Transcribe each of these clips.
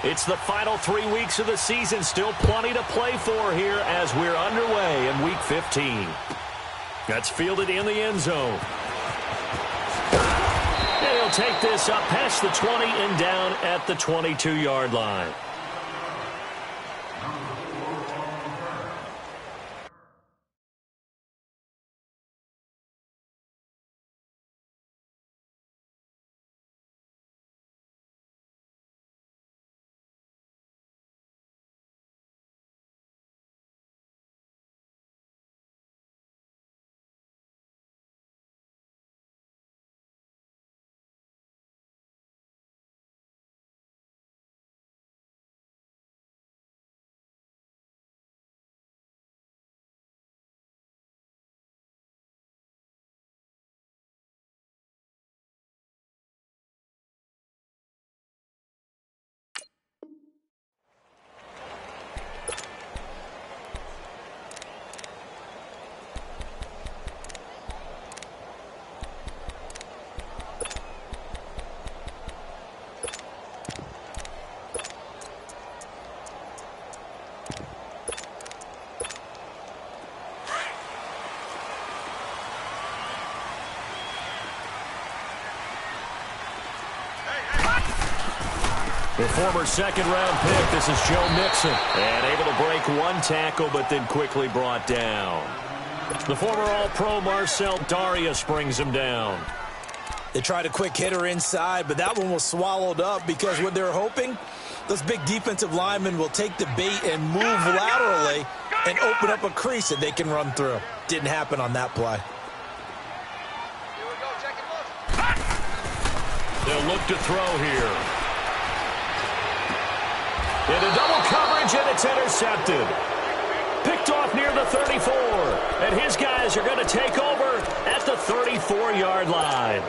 It's the final 3 weeks of the season. Still plenty to play for here as we're underway in Week 15. That's fielded in the end zone. And he'll take this up past the 20 and down at the 22-yard line. The former second-round pick, this is Joe Mixon. And able to break one tackle, but then quickly brought down. The former All-Pro Marcel Darius brings him down. They tried a quick hitter inside, but that one was swallowed up because what they're hoping, those big defensive linemen will take the bait and move laterally and open up a crease that they can run through. Didn't happen on that play. They'll look to throw here. Into double coverage, and it's intercepted. Picked off near the 34. And his guys are going to take over at the 34-yard line.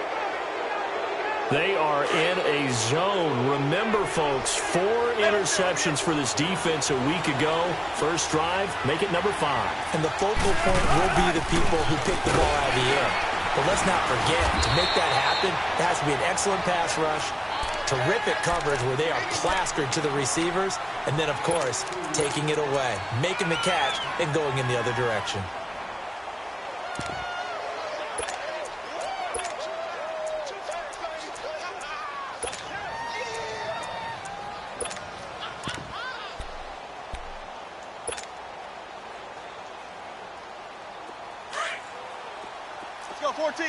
They are in a zone. Remember, folks, 4 interceptions for this defense a week ago. First drive, make it number 5. And the focal point will be the people who pick the ball out of the air. But let's not forget, to make that happen, it has to be an excellent pass rush, terrific coverage where they are plastered to the receivers, and then, of course, taking it away, making the catch, and going in the other direction. Let's go, 14.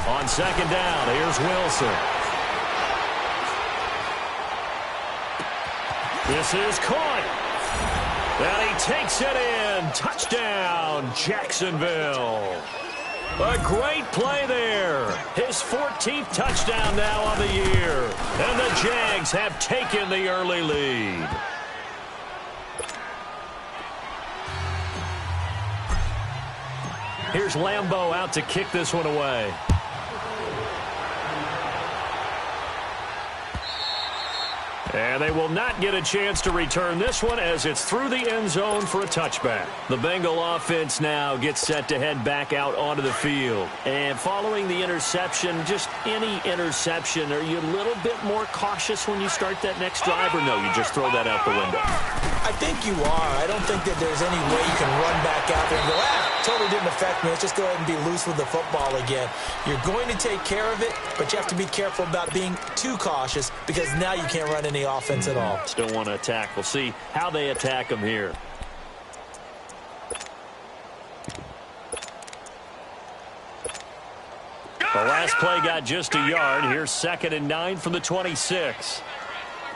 On second down, here's Wilson. This is caught. And he takes it in. Touchdown, Jacksonville. A great play there. His 14th touchdown now on the year. And the Jags have taken the early lead. Here's Lambeau out to kick this one away. And they will not get a chance to return this one as it's through the end zone for a touchback. The Bengal offense now gets set to head back out onto the field. And following the interception, just any interception, are you a little bit more cautious when you start that next drive, or no, you just throw that out the window? I think you are. I don't think that there's any way you can run back out there and go, totally didn't affect me. Let's just go ahead and be loose with the football again. You're going to take care of it, but you have to be careful about being too cautious because now you can't run any offense at all. Still want to attack. We'll see how they attack them here. The last play got just a yard. Here's 2nd and 9 from the 26.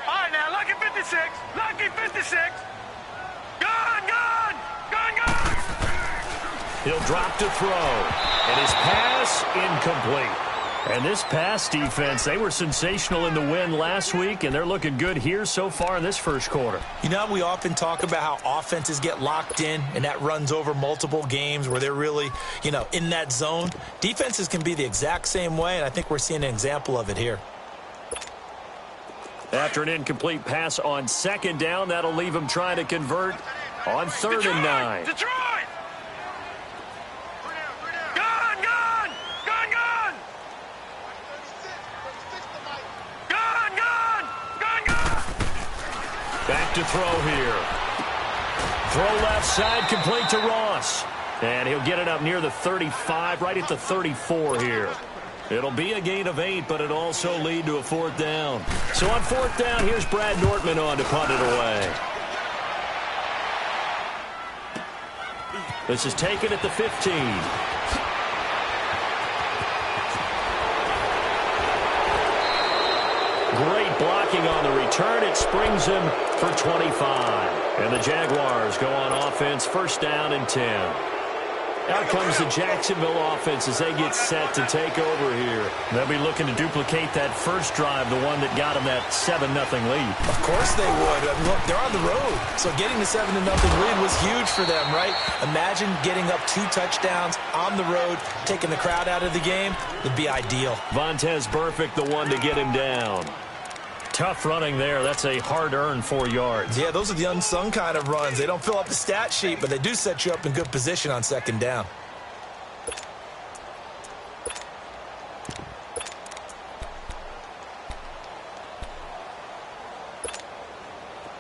All right, now, lucky 56. Lucky 56. Gone, gone. Gone, gone. He'll drop to throw. And his pass incomplete. And this pass defense, they were sensational in the win last week, and they're looking good here so far in this first quarter. You know, we often talk about how offenses get locked in, and that runs over multiple games where they're really, in that zone. Defenses can be the exact same way, and I think we're seeing an example of it here. After an incomplete pass on 2nd down, that'll leave him trying to convert on 3rd and 9. Detroit! Gone, gone! Gone, gone! back to throw here. Throw left side, complete to Ross. And he'll get it up near the 35, right at the 34 here. It'll be a gain of 8, but it'll also lead to a 4th down. So on 4th down, here's Brad Nortman on to punt it away. This is taken at the 15. Great blocking on the return. It springs him for 25. And the Jaguars go on offense, 1st down and 10. Out comes the Jacksonville offense as they get set to take over here. They'll be looking to duplicate that first drive, the one that got them that 7-0 lead. Of course they would. I mean, look, they're on the road. So getting the 7-0 lead was huge for them, right? Imagine getting up 2 touchdowns on the road, taking the crowd out of the game. It'd be ideal. Vontaze Burfict, the one to get him down. Tough running there. That's a hard-earned 4 yards. Yeah, those are the unsung kind of runs. They don't fill up the stat sheet, but they do set you up in good position on 2nd down.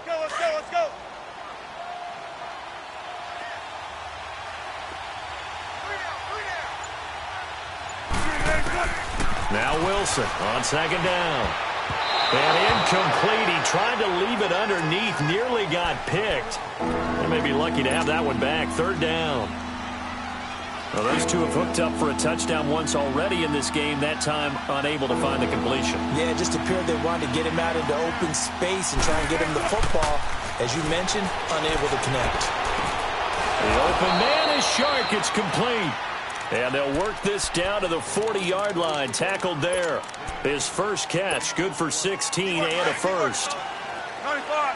Let's go. Now Wilson on 2nd down. And incomplete. He tried to leave it underneath. Nearly got picked. They may be lucky to have that one back. 3rd down. Well, those two have hooked up for a touchdown once already in this game. That time unable to find the completion. Yeah, it just appeared they wanted to get him out into open space and try and get him the football. As you mentioned, unable to connect. The open man is Shark. It's complete. And they'll work this down to the 40-yard line. Tackled there. His first catch, good for 16 and a first. 25.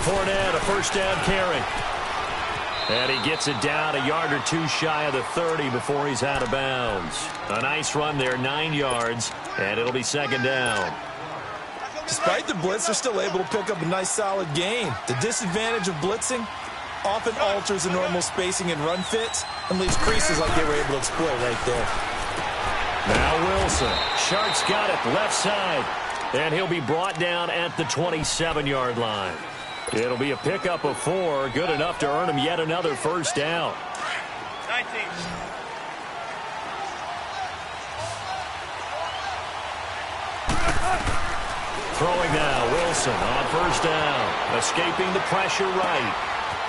Fournette, a 1st down carry. And he gets it down a yard or 2 shy of the 30 before he's out of bounds. A nice run there, 9 yards, and it'll be 2nd down. Despite the blitz, they're still able to pick up a nice, solid gain. The disadvantage of blitzing often alters the normal spacing and run fits and leaves creases like they were able to exploit right there. Now Wilson. Shark's got it left side. And he'll be brought down at the 27-yard line. It'll be a pickup of 4. Good enough to earn him yet another 1st down. 19. Throwing now, Wilson on 1st down. Escaping the pressure right.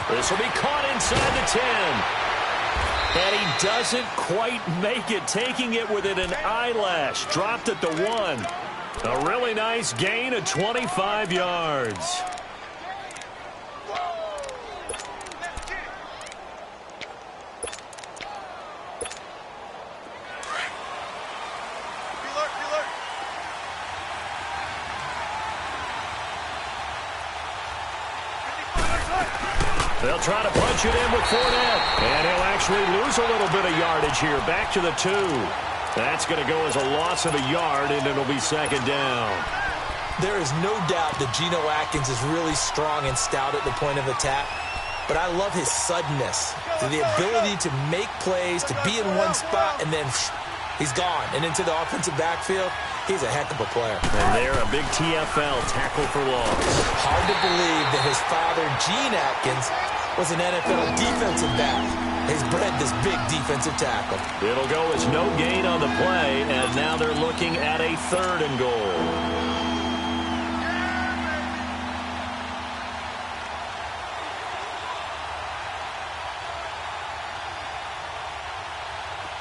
This will be caught inside the 10. And he doesn't quite make it, taking it within an eyelash. Dropped at the 1. A really nice gain of 25 yards. They'll try to punch it in with Fournette. And he'll actually lose a little bit of yardage here. Back to the 2. That's going to go as a loss of a yard, and it'll be 2nd down. There is no doubt that Geno Atkins is really strong and stout at the point of attack. But I love his suddenness, the ability to make plays, to be in one spot, and then he's gone. And into the offensive backfield, he's a heck of a player. And there, a big TFL tackle for loss. Hard to believe that his father, Gene Atkins, was an NFL defensive back. He's bred this big defensive tackle. It'll go as no gain on the play, and now they're looking at a 3rd and goal.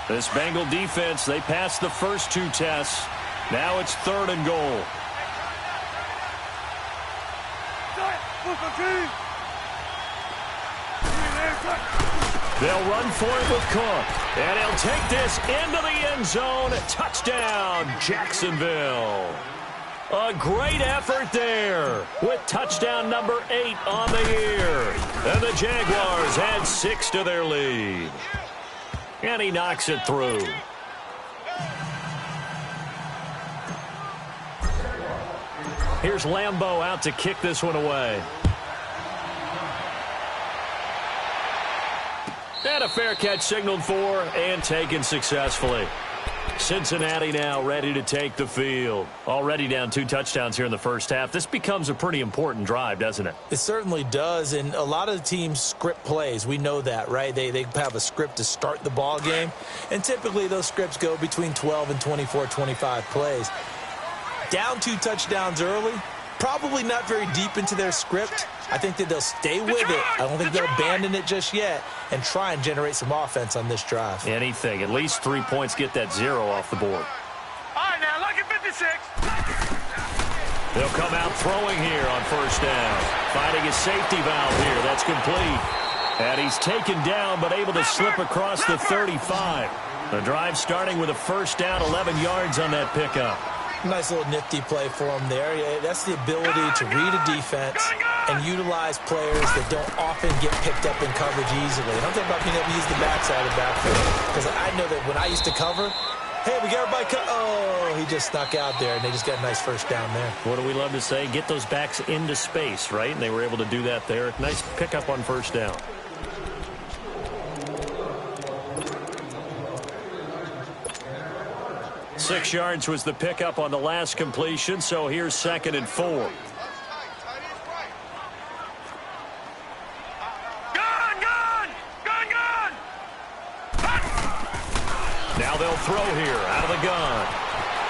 This Bengal defense, they passed the first 2 tests. Now it's 3rd and goal. They'll run for it with Cook. And he'll take this into the end zone. Touchdown, Jacksonville. A great effort there with touchdown number 8 on the year. And the Jaguars add 6 to their lead. And he knocks it through. Here's Lambeau out to kick this one away. And a fair catch signaled for and taken successfully. Cincinnati now ready to take the field. Already down 2 touchdowns here in the first half. This becomes a pretty important drive, doesn't it? It certainly does, and a lot of the teams script plays. We know that, right? They have a script to start the ball game, and typically those scripts go between 12 and 24, 25 plays. Down 2 touchdowns early, probably not very deep into their script. I think that they'll stay with it. I don't think they'll abandon it just yet and try and generate some offense on this drive. Anything. At least 3 points, get that 0 off the board. All right, now, lucky 56. They'll come out throwing here on first down. Finding a safety valve here. That's complete. And he's taken down but able to slip across the 35. The drive starting with a first down, 11 yards on that pickup. Nice little nifty play for him there. Yeah, that's the ability to read a defense and utilize players that don't often get picked up in coverage easily. And I'm talking about being able to use the backside of the backfield. Because I know that when I used to cover, hey, we got everybody oh, he just snuck out there, and they just got a nice first down there. What do we love to say? Get those backs into space, right? And they were able to do that there. Nice pickup on first down. Six yards was the pickup on the last completion, so here's 2nd and 4. Gun! Gun! Gun, gun! Now they'll throw here out of the gun.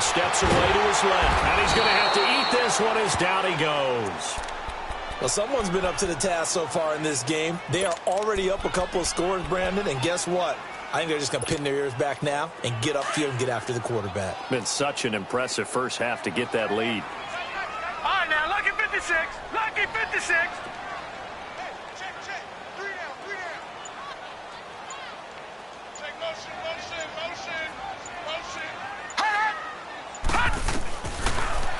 Steps away to his left, and he's going to have to eat this one as down he goes. Well, someone's been up to the task so far in this game. They are already up a couple of scores, Brandon, and guess what? I think they're just going to pin their ears back now and get upfield and get after the quarterback. Been such an impressive first half to get that lead. All right, now, lucky 56. Lucky 56. Check. 3 down. Check motion.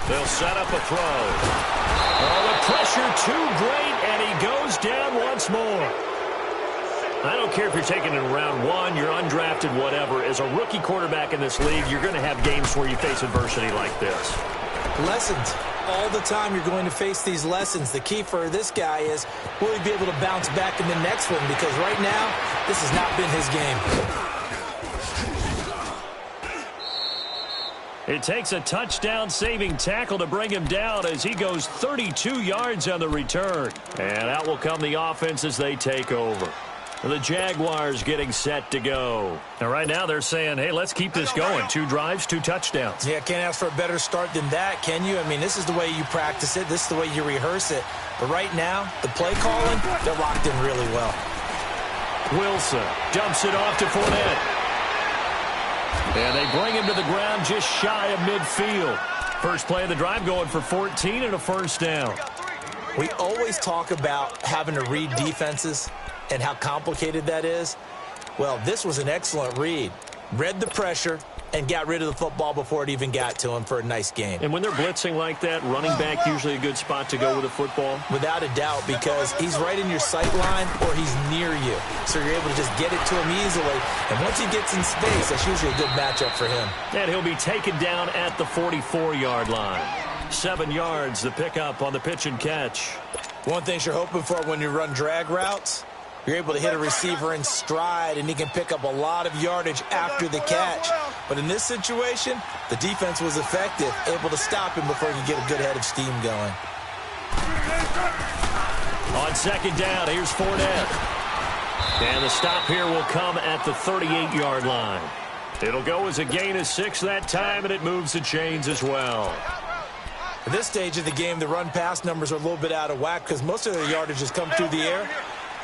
They'll set up a throw. Oh, the pressure too great, and he goes down once more. I don't care if you're taking it in round 1, you're undrafted, whatever. As a rookie quarterback in this league, you're going to have games where you face adversity like this. Lessons. All the time you're going to face these lessons. The key for this guy is, will he be able to bounce back in the next one? Because right now, this has not been his game. It takes a touchdown-saving tackle to bring him down as he goes 32 yards on the return. And out will come the offense as they take over. The Jaguars getting set to go. Now, right now, they're saying, hey, let's keep this going. 2 drives, 2 touchdowns. Yeah, can't ask for a better start than that, can you? I mean, this is the way you practice it. This is the way you rehearse it. But right now, the play calling, they're locked in really well. Wilson dumps it off to Fournette. And they bring him to the ground just shy of midfield. First play of the drive going for 14 and a first down. We always talk about having to read defenses and how complicated that is. Well, this was an excellent read. Read the pressure and got rid of the football before it even got to him for a nice game. And when they're blitzing like that, running back usually a good spot to go with the football? Without a doubt, because he's right in your sight line or he's near you. So you're able to just get it to him easily. And once he gets in space, that's usually a good matchup for him. And he'll be taken down at the 44-yard line. 7 yards, the pickup on the pitch and catch. One thing you're hoping for when you run drag routes, you're able to hit a receiver in stride, and he can pick up a lot of yardage after the catch. But in this situation, the defense was effective, able to stop him before he could get a good head of steam going. On second down, here's Fournette. And the stop here will come at the 38-yard line. It'll go as a gain of 6 that time, and it moves the chains as well. At this stage of the game, the run-pass numbers are a little bit out of whack because most of their yardage has come through the air.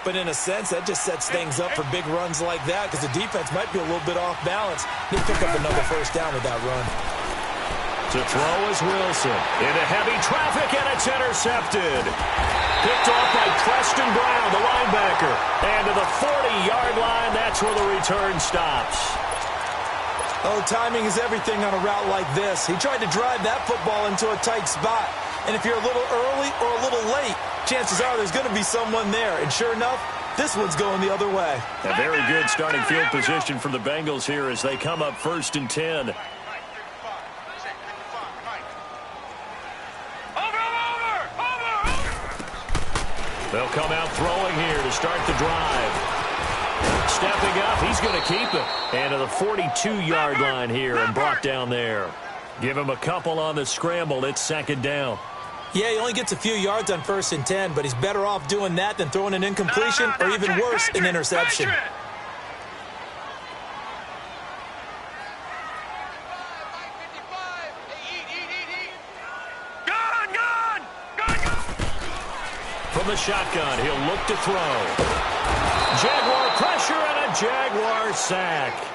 But in a sense, that just sets things up for big runs like that because the defense might be a little bit off balance. They pick up another first down with that run. To throw is Wilson. Into heavy traffic, and it's intercepted. Picked off by Preston Brown, the linebacker. And to the 40-yard line, that's where the return stops. Oh, timing is everything on a route like this. He tried to drive that football into a tight spot. And if you're a little early or a little late, chances are there's going to be someone there. And sure enough, this one's going the other way. A very good starting field position for the Bengals here as they come up 1st and 10. They'll come out throwing here to start the drive. Stepping up, he's going to keep it. And to the 42-yard line here and brought down there. Give him a couple on the scramble. It's second down. Yeah, he only gets a few yards on 1st and 10, but he's better off doing that than throwing an incompletion or even worse, an interception. From the shotgun, he'll look to throw. Jaguar pressure and a Jaguar sack.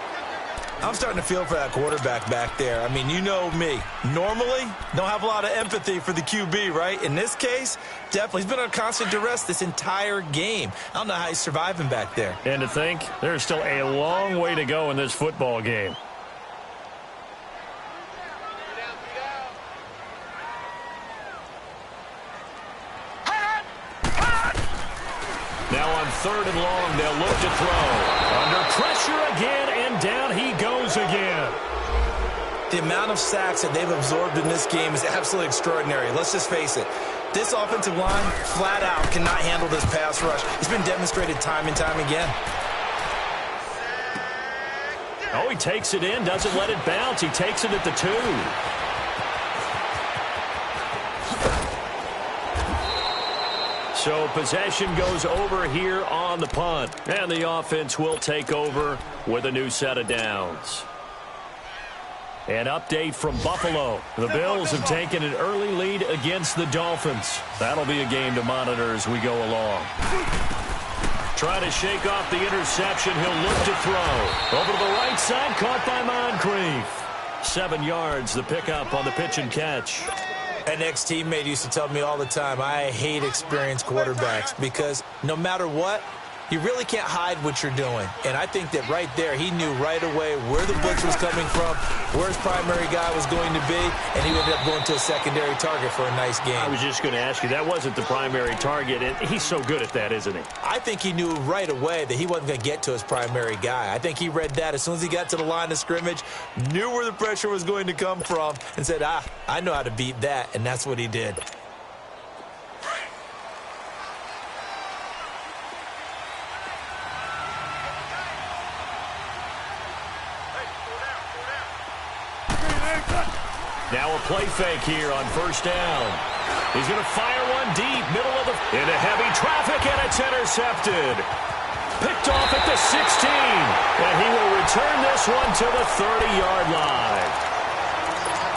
I'm starting to feel for that quarterback back there. I mean, you know me. Normally, don't have a lot of empathy for the QB, right? In this case, definitely. He's been on constant duress this entire game. I don't know how he's surviving back there. And to think, there's still a long way to go in this football game. Now on 3rd and long, they'll look to throw. Under pressure again, and down he goes again. The amount of sacks that they've absorbed in this game is absolutely extraordinary. Let's just face it. This offensive line, flat out, cannot handle this pass rush. It's been demonstrated time and time again. Oh, he takes it in, doesn't let it bounce. He takes it at the 2. So possession goes over here on the punt. And the offense will take over with a new set of downs. An update from Buffalo. The Bills have taken an early lead against the Dolphins. That'll be a game to monitor as we go along. Trying to shake off the interception. He'll look to throw. Over to the right side, caught by Moncrief. 7 yards, the pickup on the pitch and catch. An ex-teammate used to tell me all the time, I hate experienced quarterbacks because no matter what, you really can't hide what you're doing. And I think that right there, he knew right away where the blitz was coming from, where his primary guy was going to be, and he ended up going to a secondary target for a nice game. I was just going to ask you, that wasn't the primary target, and he's so good at that, isn't he? I think he knew right away that he wasn't going to get to his primary guy. I think he read that as soon as he got to the line of scrimmage, knew where the pressure was going to come from, and said, I know how to beat that, and that's what he did. Now a play fake here on 1st down. He's going to fire one deep, middle of the... into heavy traffic, and it's intercepted. Picked off at the 16. And he will return this one to the 30-yard line.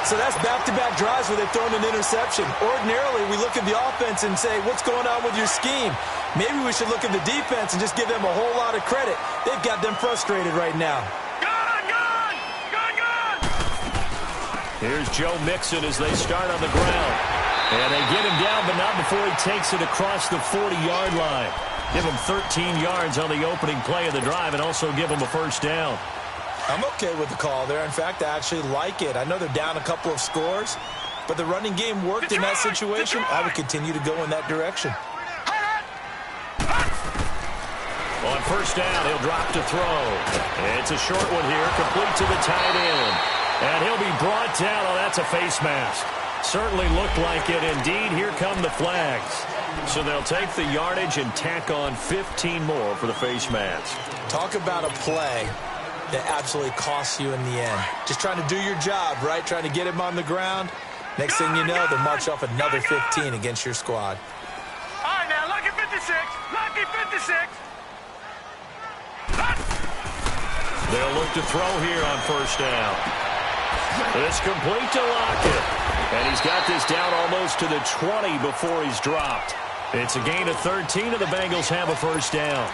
So that's back-to-back drives where they've thrown an interception. Ordinarily, we look at the offense and say, what's going on with your scheme? Maybe we should look at the defense and just give them a whole lot of credit. They've got them frustrated right now. Here's Joe Mixon as they start on the ground. And they get him down, but not before he takes it across the 40-yard line. Give him 13 yards on the opening play of the drive and also give him a 1st down. I'm okay with the call there. In fact, I actually like it. I know they're down a couple of scores, but the running game worked in that situation. I would continue to go in that direction. On 1st down, he'll drop to throw. It's a short one here, complete to the tight end. And he'll be brought down. Oh, that's a face mask. Certainly looked like it. Indeed, here come the flags. So they'll take the yardage and tack on 15 more for the face mask. Talk about a play that absolutely costs you in the end. Just trying to do your job, right? Trying to get him on the ground. Next thing you know, they'll march off another 15 against your squad. All right, now, lucky 56. Lucky 56. They'll look to throw here on 1st down. It's complete to Lockett. And he's got this down almost to the 20 before he's dropped. It's a gain of 13, and the Bengals have a 1st down.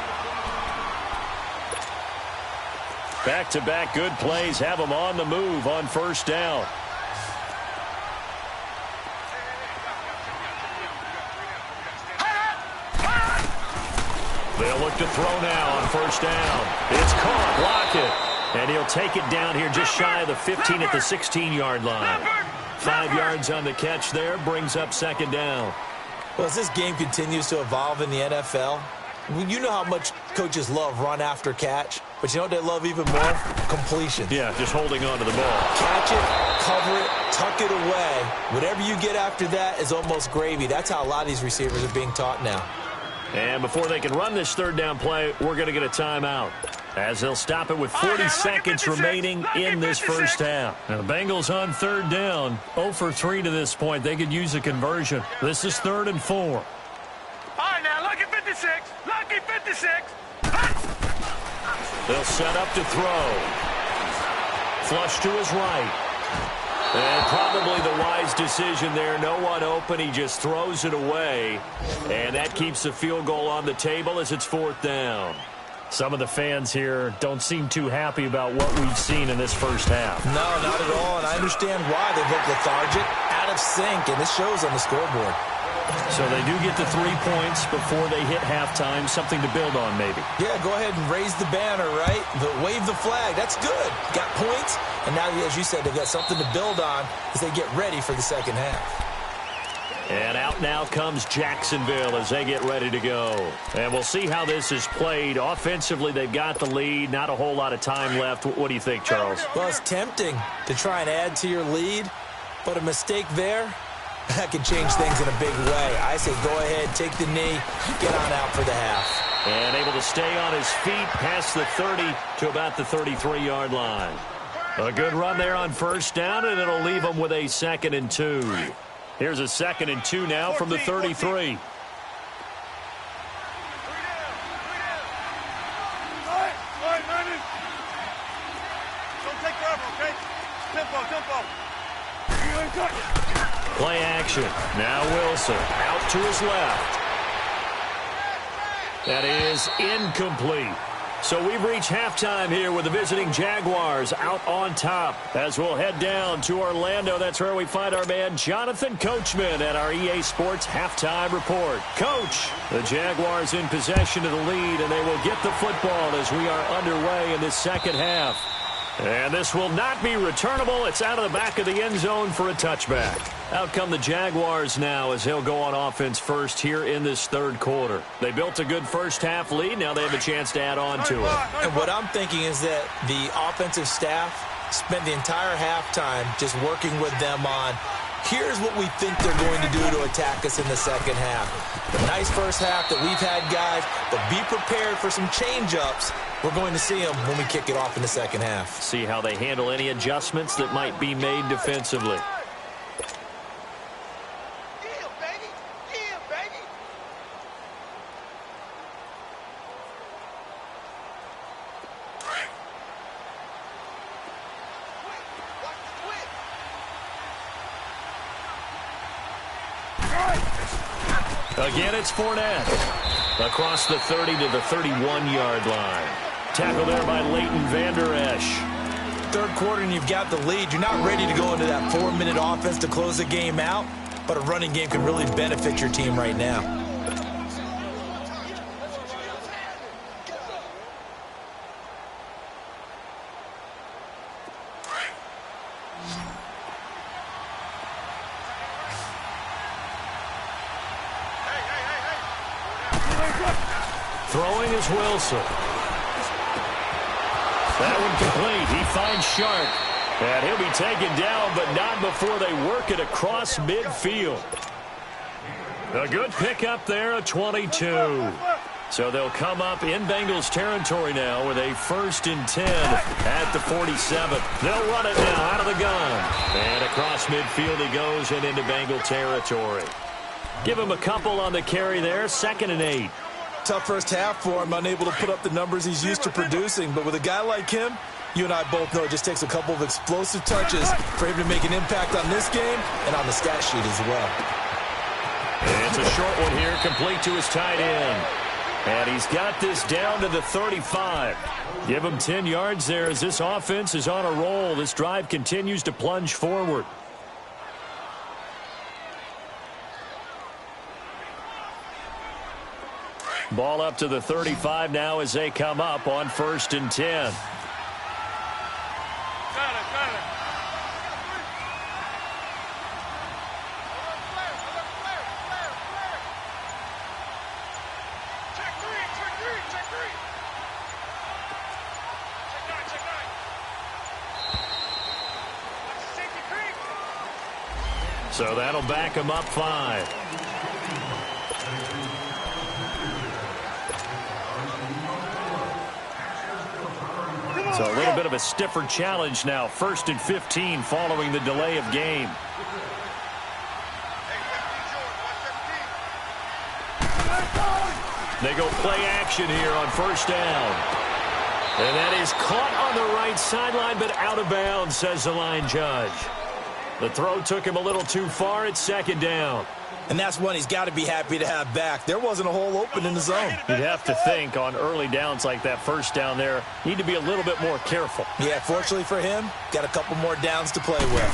Back-to-back good plays have them on the move on 1st down. They'll look to throw now on 1st down. It's caught. Lockett. And he'll take it down here just shy of the 15 at the 16-yard line. 5 yards on the catch there, brings up 2nd down. Well, as this game continues to evolve in the NFL, you know how much coaches love run after catch, but you know what they love even more? Completion. Yeah, just holding on to the ball. Catch it, cover it, tuck it away. Whatever you get after that is almost gravy. That's how a lot of these receivers are being taught now. And before they can run this third down play, we're going to get a timeout, as they'll stop it with 40 seconds remaining in this first half. Now, the Bengals on third down, 0 for 3 to this point. They could use a conversion. This is 3rd and 4. All right, now, lucky 56. Lucky 56. They'll set up to throw. Flush to his right. And probably the wise decision there. No one open. He just throws it away. And that keeps the field goal on the table as it's 4th down. Some of the fans here don't seem too happy about what we've seen in this first half. No, not at all. And I understand why they look lethargic, out of sync, and this shows on the scoreboard. So they do get the 3 points before they hit halftime. Something to build on, maybe. Yeah, go ahead and raise the banner, right? But wave the flag. That's good. Got points. And now, as you said, they've got something to build on as they get ready for the second half. And out now comes Jacksonville as they get ready to go. And we'll see how this is played. Offensively, they've got the lead. Not a whole lot of time left. What do you think, Charles? Well, it's tempting to try and add to your lead, but a mistake there, that can change things in a big way. I say go ahead, take the knee, get on out for the half. And able to stay on his feet past the 30 to about the 33-yard line. A good run there on first down, and it'll leave them with a 2nd and 2. Here's a 2nd and 2 now from the 33. Play action. Now Wilson out to his left. That is incomplete. So we've reached halftime here with the visiting Jaguars out on top. As we'll head down to Orlando, that's where we find our man Jonathan Coachman at our EA Sports Halftime Report. Coach, the Jaguars in possession of the lead, and they will get the football as we are underway in this second half. And this will not be returnable. It's out of the back of the end zone for a touchback. Out come the Jaguars now as they'll go on offense first here in this third quarter. They built a good first half lead. Now they have a chance to add on to it. And what I'm thinking is that the offensive staff spent the entire halftime just working with them on, here's what we think they're going to do to attack us in the second half. The nice first half that we've had, guys, but be prepared for some change-ups. We're going to see them when we kick it off in the second half. See how they handle any adjustments that might be made defensively. Again, it's Fournette. Across the 30 to the 31-yard line. Tackle there by Leighton Vander Esch. Third quarter and you've got the lead. You're not ready to go into that 4-minute offense to close the game out, but a running game can really benefit your team right now. Throwing is Wilson. That one complete. He finds Sharp. And he'll be taken down, but not before they work it across midfield. A good pickup there, a 22. So they'll come up in Bengals territory now with a 1st and 10 at the 47. They'll run it now out of the gun. And across midfield he goes and into Bengal territory. Give him a couple on the carry there, 2nd and 8. Tough first half for him, unable to put up the numbers he's used to producing. But with a guy like him, you and I both know it just takes a couple of explosive touches for him to make an impact on this game and on the stat sheet as well. And it's a short one here, complete to his tight end. And he's got this down to the 35. Give him 10 yards there as this offense is on a roll. This drive continues to plunge forward. Ball up to the 35 now as they come up on 1st and 10. So that'll back him up 5. So a little bit of a stiffer challenge now. 1st and 15 following the delay of game. They go play action here on 1st down. And that is caught on the right sideline, but out of bounds, says the line judge. The throw took him a little too far at 2nd down. And that's one he's got to be happy to have back. There wasn't a hole open in the zone. You'd have to think on early downs like that 1st down there, need to be a little bit more careful. Yeah, fortunately for him, got a couple more downs to play with.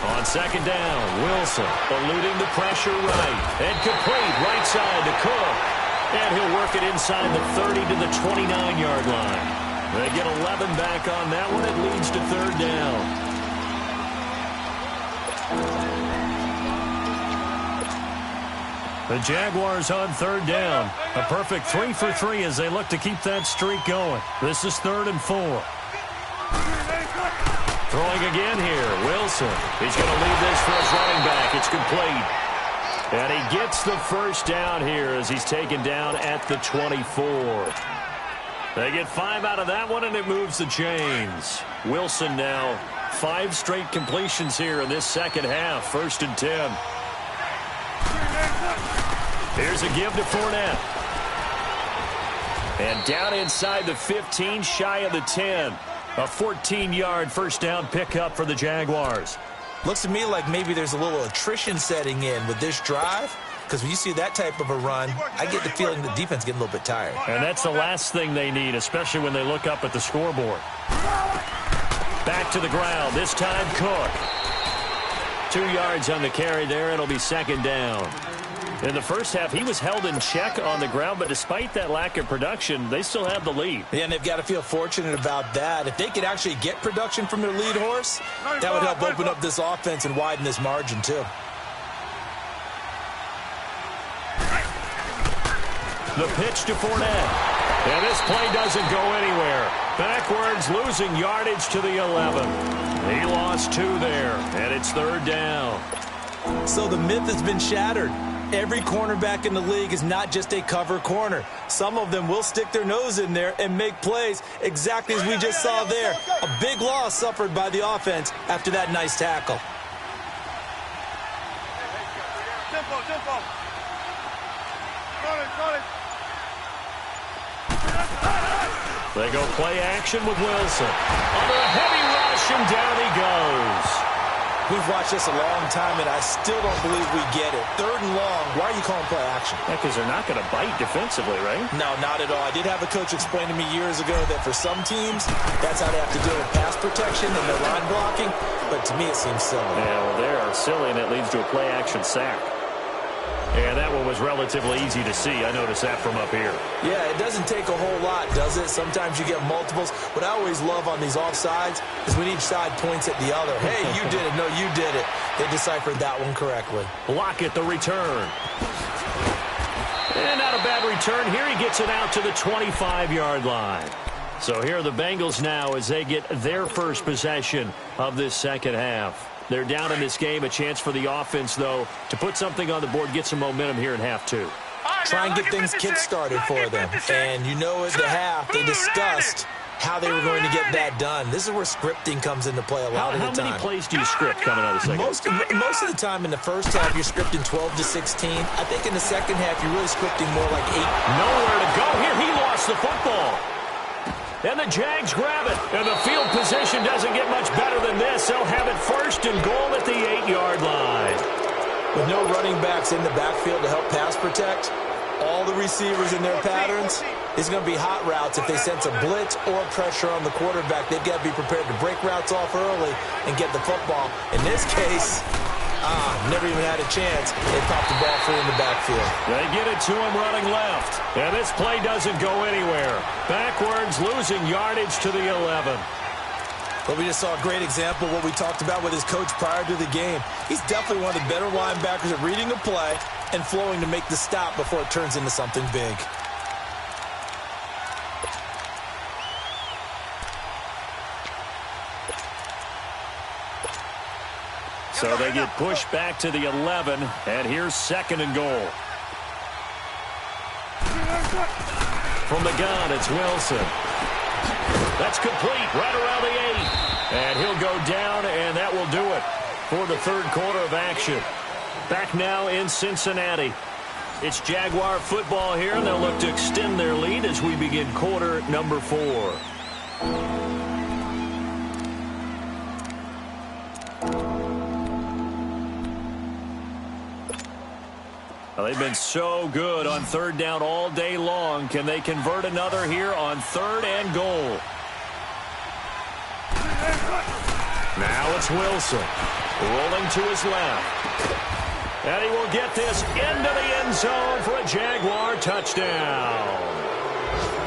On 2nd down, Wilson eluding the pressure right. And complete right side to Cook. And he'll work it inside the 30 to the 29-yard line. They get 11 back on that one. It leads to 3rd down. The Jaguars on 3rd down. A perfect 3 for 3 as they look to keep that streak going. This is 3rd and 4. Throwing again here, Wilson. He's going to leave this for his running back. It's complete. And he gets the 1st down here as he's taken down at the 24. They get 5 out of that one, and it moves the chains. Wilson now 5 straight completions here in this 2nd half. 1st and 10. Here's a give to Fournette. And down inside the 15, shy of the 10. A 14-yard 1st down pickup for the Jaguars. Looks to me like maybe there's a little attrition setting in with this drive, because when you see that type of a run, I get the feeling the defense getting a little bit tired. And that's the last thing they need, especially when they look up at the scoreboard. Back to the ground, this time Cook. 2 yards on the carry there. It'll be 2nd down. In the 1st half, he was held in check on the ground, but despite that lack of production, they still have the lead. Yeah, and they've got to feel fortunate about that. If they could actually get production from their lead horse, that would help open up this offense and widen this margin, too. The pitch to Fournette. And this play doesn't go anywhere. Backwards, losing yardage to the 11. He lost 2 there, and it's 3rd down. So the myth has been shattered. Every cornerback in the league is not just a cover corner. Some of them will stick their nose in there and make plays exactly as we just saw there. A big loss suffered by the offense after that nice tackle. Tempo. They go play action with Wilson. Under a heavy rush, and down he goes. We've watched this a long time, and I still don't believe we get it. 3rd and long, why are you calling play action? Yeah, because they're not going to bite defensively, right? No, not at all. I did have a coach explain to me years ago that for some teams, that's how they have to deal with pass protection and their line blocking. But to me, it seems silly. Yeah, well, they are silly, and it leads to a play action sack. And that one was relatively easy to see. I noticed that from up here. Yeah, it doesn't take a whole lot, does it? Sometimes you get multiples. What I always love on these offsides is when each side points at the other. Hey, you did it. No, you did it. They deciphered that one correctly. Lockett, the return. And not a bad return. Here he gets it out to the 25-yard line. So here are the Bengals now as they get their 1st possession of this 2nd half. They're down in this game. A chance for the offense, though, to put something on the board, get some momentum here in half 2. Try and get things kick-started for them. And you know at the half, they discussed how they were going to get that done. This is where scripting comes into play a lot of the time. How many plays do you script coming out of the 2nd? Most of the time in the 1st half, you're scripting 12 to 16. I think in the 2nd half, you're really scripting more like 8. Nowhere to go here. He lost the football. And the Jags grab it. And the field position doesn't get much better than this. They'll have it 1st and goal at the 8-yard line. With no running backs in the backfield to help pass protect, all the receivers in their patterns, it's going to be hot routes. If they sense a blitz or pressure on the quarterback, they've got to be prepared to break routes off early and get the football. In this case, never even had a chance. They popped the ball free in the backfield. They get it to him running left. And this play doesn't go anywhere. Backwards, losing yardage to the 11. But we just saw a great example of what we talked about with his coach prior to the game. He's definitely one of the better linebackers at reading a play and flowing to make the stop before it turns into something big. So they get pushed back to the 11, and here's 2nd and goal. From the gun, it's Wilson. That's complete right around the 8. And he'll go down, and that will do it for the third quarter of action. Back now in Cincinnati. It's Jaguar football here, and they'll look to extend their lead as we begin quarter number 4. Well, they've been so good on third down all day long. Can they convert another here on third and goal? Now it's Wilson rolling to his left. And he will get this into the end zone for a Jaguar touchdown.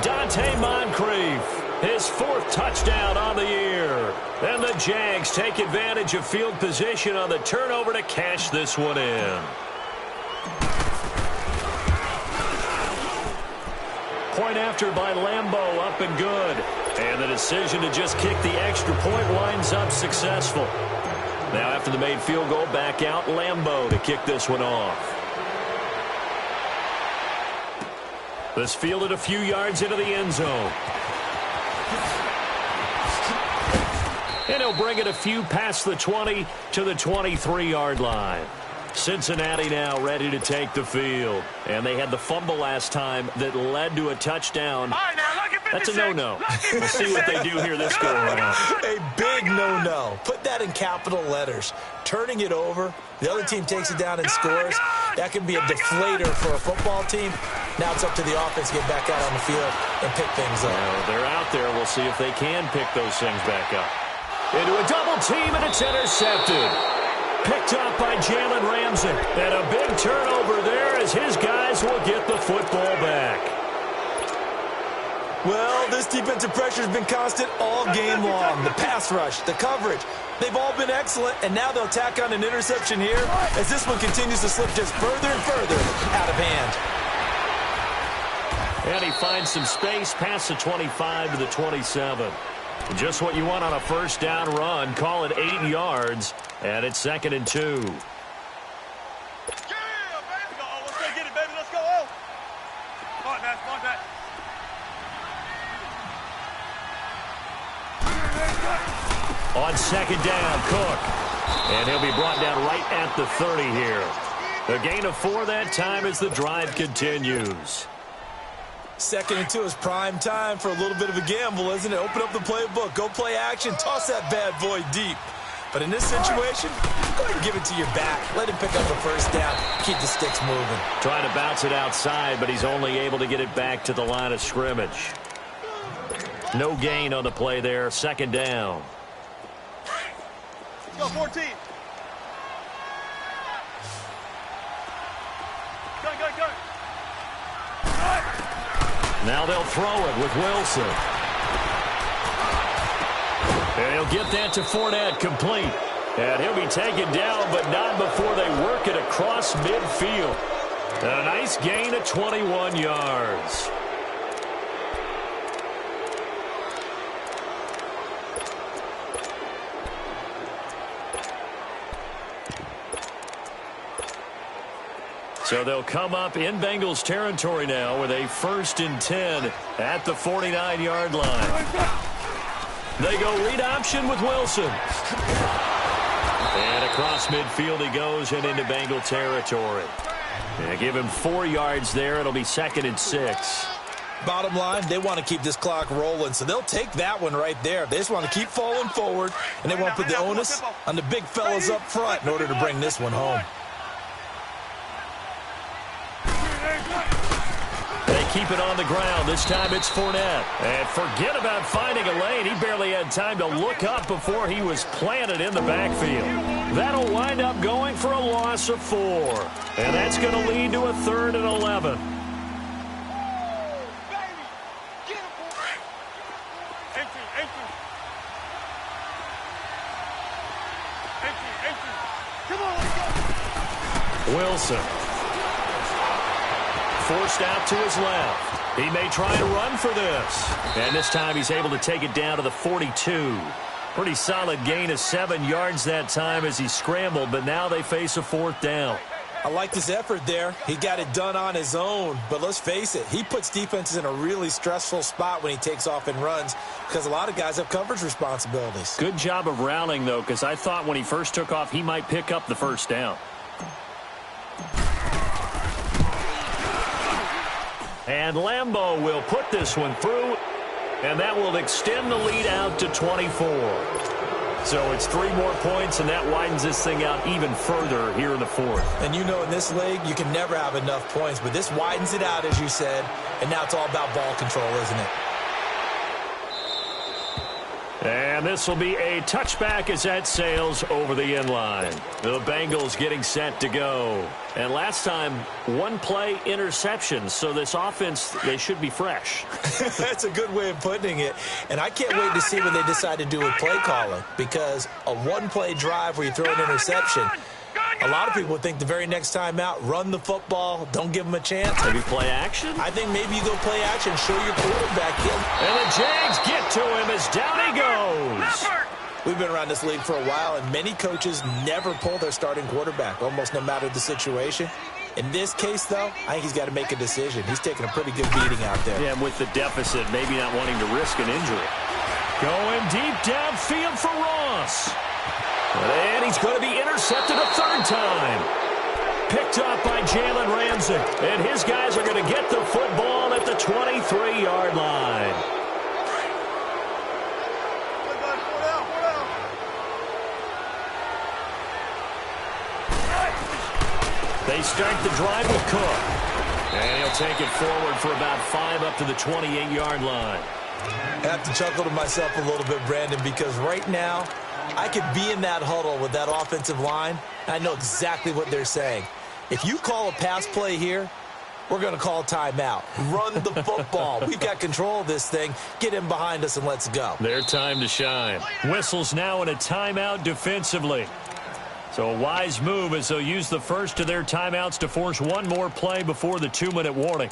Dante Moncrief, his 4th touchdown on the year. And the Jags take advantage of field position on the turnover to cash this one in. Point after by Lambeau, up and good. And the decision to just kick the extra point winds up successful. Now after the made field goal, back out Lambeau to kick this one off. This fielded a few yards into the end zone. And he'll bring it a few past the 20 to the 23-yard line. Cincinnati now ready to take the field. And they had the fumble last time that led to a touchdown. That's a no-no. We'll see what they do here this go-around. A big no-no. Put that in capital letters. Turning it over, the other team takes it down and scores. That can be a deflator for a football team. Now it's up to the offense to get back out on the field and pick things up. Well, they're out there. We'll see if they can pick those things back up. Into a double team, and it's intercepted. Picked up by Jalen Ramsey. And a big turnover there as his guys will get the football back. Well, this defensive pressure has been constant all game long. The pass rush, the coverage, they've all been excellent, and now they'll tack on an interception here as this one continues to slip just further and further out of hand. And he finds some space past the 25 to the 27. Just what you want on a first down run. Call it 8 yards, and it's 2nd and 2. Yeah, baby. Oh, let's go get it, baby. Let's go. Oh. Come on, man. Come on, man. On 2nd down, Cook. And he'll be brought down right at the 30 here. A gain of 4 that time as the drive continues. 2nd and 2 is prime time for a little bit of a gamble, isn't it? Open up the playbook, go play action, toss that bad boy deep. But in this situation, go ahead and give it to your back. Let him pick up a first down. Keep the sticks moving. Trying to bounce it outside, but he's only able to get it back to the line of scrimmage. No gain on the play there. 2nd down. Let's go, 14. Go. Now they'll throw it with Wilson. And he'll get that to Fournette, complete. And he'll be taken down, but not before they work it across midfield. A nice gain of 21 yards. So they'll come up in Bengals territory now with a 1st and 10 at the 49-yard line. They go read option with Wilson. And across midfield he goes and into Bengal territory. And give him 4 yards there. It'll be 2nd and 6. Bottom line, they want to keep this clock rolling, so they'll take that one right there. They just want to keep falling forward, and they want to put the onus on the big fellas up front in order to bring this one home. They keep it on the ground. This time it's Fournette. And forget about finding a lane. He barely had time to look up before he was planted in the backfield. That'll wind up going for a loss of 4. And that's going to lead to a 3rd and 11. Wilson. Forced out to his left. He may try and run for this. And this time he's able to take it down to the 42. Pretty solid gain of 7 yards that time as he scrambled, but now they face a 4th down. I liked his effort there. He got it done on his own. But let's face it, he puts defenses in a really stressful spot when he takes off and runs because a lot of guys have coverage responsibilities. Good job of rallying, though, because I thought when he first took off, he might pick up the first down. And Lambeau will put this one through, and that will extend the lead out to 24. So it's 3 more points, and that widens this thing out even further here in the fourth. And you know in this league, you can never have enough points, but this widens it out, as you said, and now it's all about ball control, isn't it? And this will be a touchback as that sails over the end line. The Bengals getting set to go. And last time, 1-play interception. So this offense, they should be fresh. That's a good way of putting it. And I can't wait to see what they decide to do with play calling. Because a 1-play drive where you throw an interception, a lot of people would think the very next time out, run the football, don't give them a chance. Maybe play action? I think maybe you go play action, show your quarterback him. And the Jags get to him as down he goes. We've been around this league for a while, and many coaches never pull their starting quarterback, almost no matter the situation. In this case, though, I think he's got to make a decision. He's taking a pretty good beating out there. Yeah, and with the deficit, maybe not wanting to risk an injury. Going deep downfield for Ross. And he's going to be intercepted a third time. Picked up by Jalen Ramsey. And his guys are going to get the football at the 23-yard line. They start the drive with Cook. And he'll take it forward for about 5 up to the 28-yard line. I have to chuckle to myself a little bit, Brandon, because right now, I could be in that huddle with that offensive line. I know exactly what they're saying. If you call a pass play here, we're going to call timeout. Run the football. We've got control of this thing. Get him behind us and let's go. Their time to shine. Whistles now in a timeout defensively. So a wise move as they'll use the first of their timeouts to force one more play before the 2-minute warning.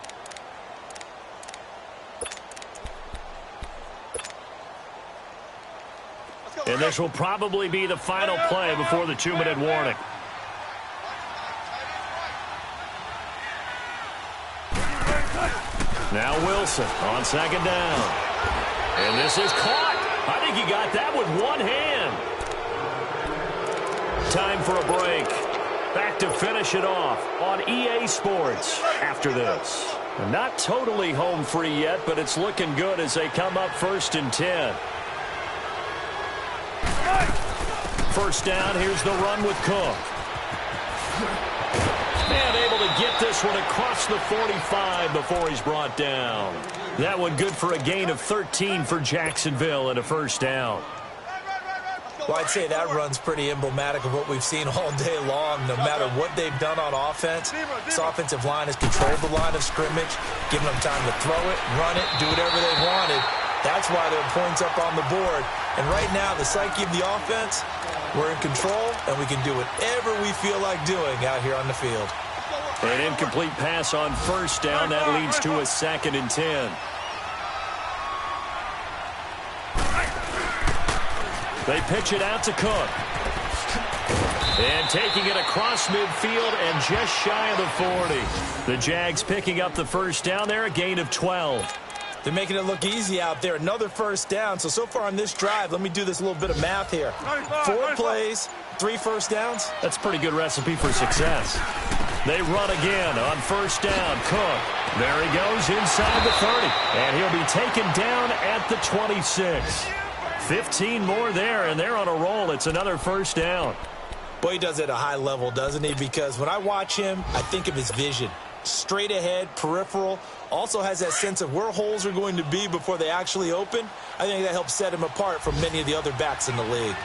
And this will probably be the final play before the 2-minute warning. Now Wilson on second down. And this is caught. I think he got that with one hand. Time for a break. Back to finish it off on EA Sports after this. Not totally home free yet, but it's looking good as they come up 1st and 10. First down, here's the run with Cook. And able to get this one across the 45 before he's brought down. That one good for a gain of 13 for Jacksonville and a first down. Well, I'd say that run's pretty emblematic of what we've seen all day long. No matter what they've done on offense, this offensive line has controlled the line of scrimmage, given them time to throw it, run it, do whatever they wanted. That's why there are points up on the board. And right now, the psyche of the offense, we're in control, and we can do whatever we feel like doing out here on the field. An incomplete pass on first down. That leads to a 2nd and 10. They pitch it out to Cook. And taking it across midfield and just shy of the 40. The Jags picking up the first down there, a gain of 12. They're making it look easy out there. Another first down. So far on this drive, let me do this little bit of math here. 4 plays, 3 first downs. That's a pretty good recipe for success. They run again on first down. Cook. There he goes inside the 30. And he'll be taken down at the 26. 15 more there, and they're on a roll. It's another first down. Boy, he does it at a high level, doesn't he? Because when I watch him, I think of his vision. Straight ahead, peripheral. Also has that sense of where holes are going to be before they actually open. I think that helps set him apart from many of the other backs in the league.